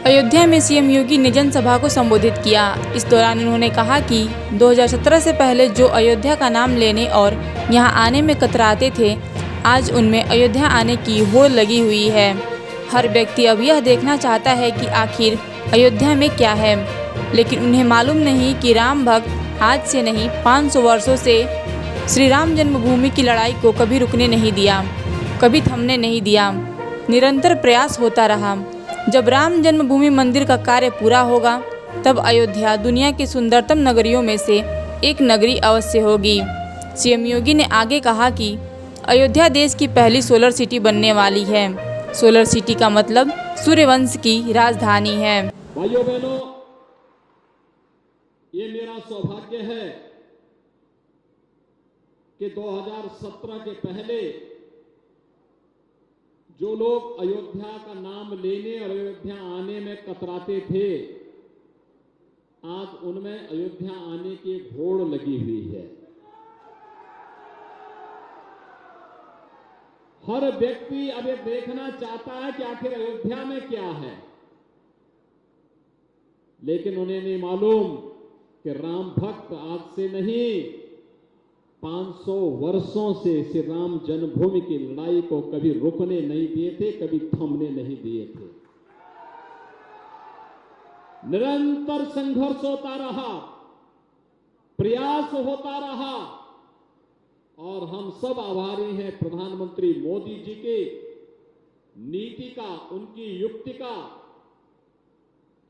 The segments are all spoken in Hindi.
अयोध्या में सीएम योगी ने जनसभा को संबोधित किया। इस दौरान उन्होंने कहा कि 2017 से पहले जो अयोध्या का नाम लेने और यहां आने में कतराते थे, आज उनमें अयोध्या आने की होड़ लगी हुई है। हर व्यक्ति अब यह देखना चाहता है कि आखिर अयोध्या में क्या है, लेकिन उन्हें मालूम नहीं कि राम भक्त आज से नहीं 500 वर्षों से श्री राम जन्मभूमि की लड़ाई को कभी रुकने नहीं दिया, कभी थमने नहीं दिया। निरंतर प्रयास होता रहा। जब राम जन्मभूमि मंदिर का कार्य पूरा होगा, तब अयोध्या दुनिया की सुंदरतम नगरियों में से एक नगरी अवश्य होगी। सीएम योगी ने आगे कहा कि अयोध्या देश की पहली सोलर सिटी बनने वाली है। सोलर सिटी का मतलब सूर्यवंश की राजधानी है। भाइयों बहनों, ये मेरा सौभाग्य है कि 2017 के पहले जो लोग अयोध्या का नाम लेने और अयोध्या आने में कतराते थे, आज उनमें अयोध्या आने की एक होड़ लगी हुई है। हर व्यक्ति अब ये देखना चाहता है कि आखिर अयोध्या में क्या है, लेकिन उन्हें नहीं मालूम कि राम भक्त आज से नहीं 500 वर्षों से श्री राम जन्मभूमि की लड़ाई को कभी रुकने नहीं दिए थे, कभी थमने नहीं दिए थे। निरंतर संघर्ष होता रहा, प्रयास होता रहा, और हम सब आभारी हैं प्रधानमंत्री मोदी जी की नीति का, उनकी युक्ति का,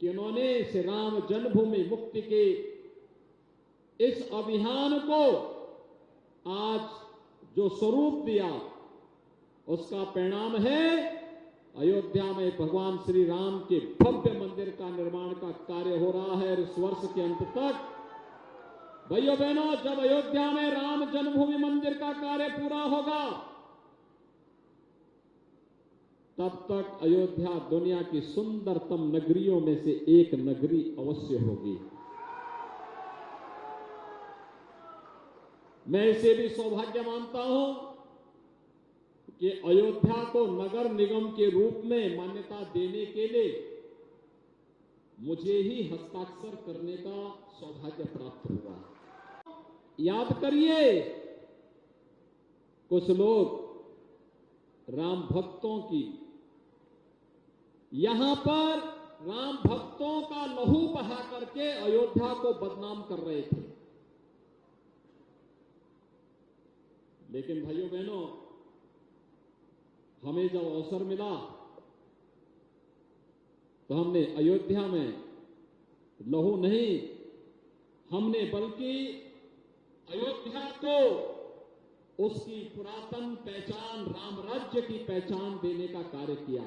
कि उन्होंने श्री राम जन्मभूमि मुक्ति के इस अभियान को आज जो स्वरूप दिया, उसका परिणाम है अयोध्या में भगवान श्री राम के भव्य मंदिर का निर्माण का कार्य हो रहा है। इस वर्ष के अंत तक भाइयों बहनों, जब अयोध्या में राम जन्मभूमि मंदिर का कार्य पूरा होगा, तब तक अयोध्या दुनिया की सुंदरतम नगरियों में से एक नगरी अवश्य होगी। मैं इसे भी सौभाग्य मानता हूं कि अयोध्या को नगर निगम के रूप में मान्यता देने के लिए मुझे ही हस्ताक्षर करने का सौभाग्य प्राप्त हुआ। याद करिए, कुछ लोग राम भक्तों की, यहां पर राम भक्तों का लहू बहा करके अयोध्या को बदनाम कर रहे थे, लेकिन भाइयों बहनों, हमें जब अवसर मिला तो हमने अयोध्या में लहू नहीं, हमने बल्कि अयोध्या को उसकी पुरातन पहचान, राम राज्य की पहचान देने का कार्य किया।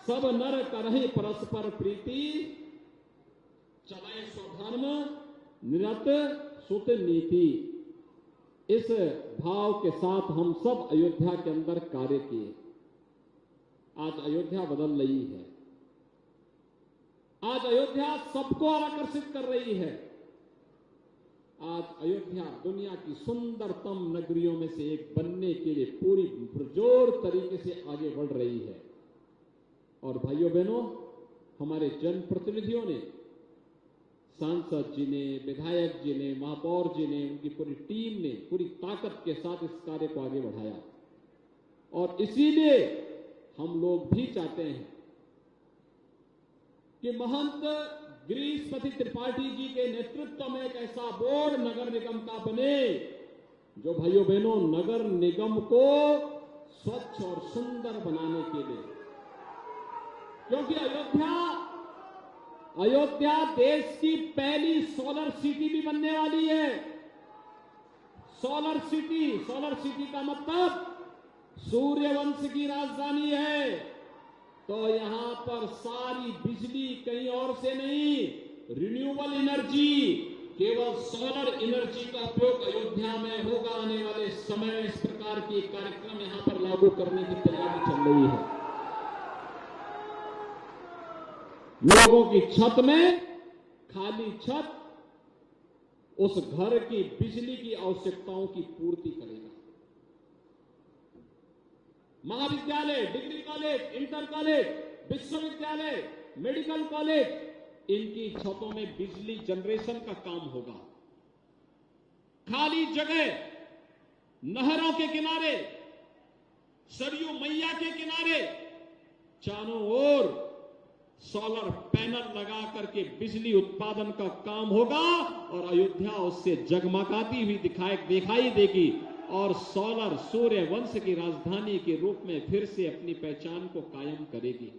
सब नर करहि परस्पर प्रीति, चलाए स्वधर्म निरत सुत नीति। इस भाव के साथ हम सब अयोध्या के अंदर कार्य किए। आज अयोध्या बदल रही है। आज अयोध्या सबको आकर्षित कर रही है। आज अयोध्या दुनिया की सुंदरतम नगरियों में से एक बनने के लिए पूरी पुरजोर तरीके से आगे बढ़ रही है। और भाइयों बहनों, हमारे जनप्रतिनिधियों ने, सांसद जी ने, विधायक जी ने, महापौर जी ने, उनकी पूरी टीम ने पूरी ताकत के साथ इस कार्य को आगे बढ़ाया। और इसीलिए हम लोग भी चाहते हैं कि महंत गिरीशपति त्रिपाठी जी के नेतृत्व में एक ऐसा बोर्ड नगर निगम का बने जो भाइयों बहनों नगर निगम को स्वच्छ और सुंदर बनाने के लिए, क्योंकि अयोध्या देश की पहली सोलर सिटी भी बनने वाली है। सोलर सिटी का मतलब सूर्यवंश की राजधानी है। तो यहां पर सारी बिजली कहीं और से नहीं, रिन्यूएबल एनर्जी, केवल सोलर एनर्जी का उपयोग अयोध्या में होगा। आने वाले समय में इस प्रकार की कार्यक्रम यहां पर लागू करने की तैयारी चल रही है। लोगों की छत में, खाली छत उस घर की बिजली की आवश्यकताओं की पूर्ति करेगा। महाविद्यालय, डिग्री कॉलेज, इंटर कॉलेज, विश्वविद्यालय, मेडिकल कॉलेज, इनकी छतों में बिजली जनरेशन का काम होगा। खाली जगह, नहरों के किनारे, सरयू मैया के किनारे चारों ओर सोलर पैनल लगा करके बिजली उत्पादन का काम होगा और अयोध्या उससे जगमगाती हुई दिखाई देगी और सोलर सूर्य वंश की राजधानी के रूप में फिर से अपनी पहचान को कायम करेगी।